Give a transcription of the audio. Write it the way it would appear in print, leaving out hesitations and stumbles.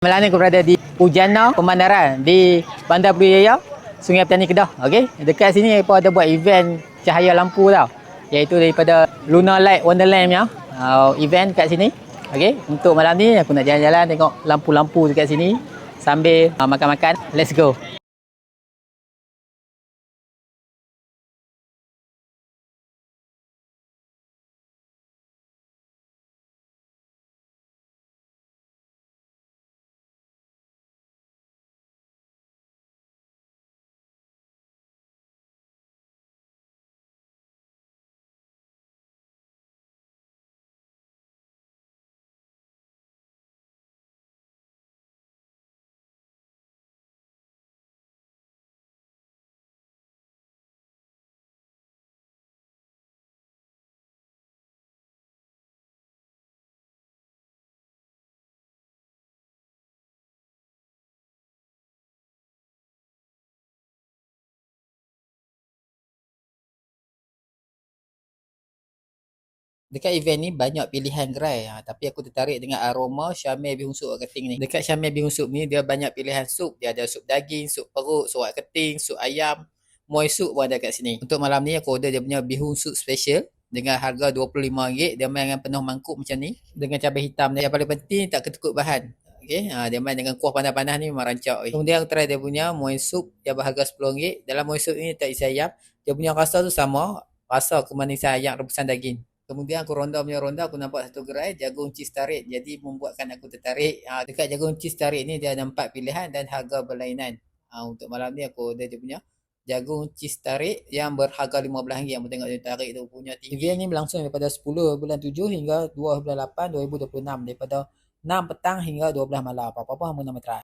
Malam ni aku berada di Ujana Pemandaran di Bandar Budaya Sungai Petani Kedah. Okey, dekat sini mereka ada buat event cahaya lampu tau. Iaitu daripada Lunar Light Wonderland punya event kat sini. Okey, untuk malam ni aku nak jalan-jalan tengok lampu-lampu dekat sini sambil makan-makan. Let's go. Dekat event ni banyak pilihan gerai tapi aku tertarik dengan aroma Syamel bihun sup wak keting ni. Dekat Syamel bihun sup ni dia banyak pilihan sup. Dia ada sup daging, sup perut, sup wak keting, sup ayam, muai sup pun ada kat sini. Untuk malam ni aku order dia punya bihun sup special dengan harga RM25. Dia main dengan penuh mangkuk macam ni dengan cabai hitam dia. Yang paling penting tak ketukut bahan. Okey, dia main dengan kuah panas-panas ni memang rancak. Kemudian aku try dia punya muai sup yang berharga RM10. Dalam muai sup ni tak isi ayam. Dia punya rasa tu sama, rasa kemanisan ayam rebusan daging. Kemudian aku ronda aku nampak satu gerai jagung cheese tarik. Jadi membuatkan aku tertarik. Dekat jagung cheese tarik ni dia ada 4 pilihan dan harga berlainan. Untuk malam ni aku order dia punya jagung cheese tarik yang berharga RM15. Yang tengok dia tarik tu punya tinggi. Event ni berlangsung daripada 10 bulan 7 hingga 2 bulan 8 2026. Daripada 6 petang hingga 12 malam. Apa-apa hangpa nama try.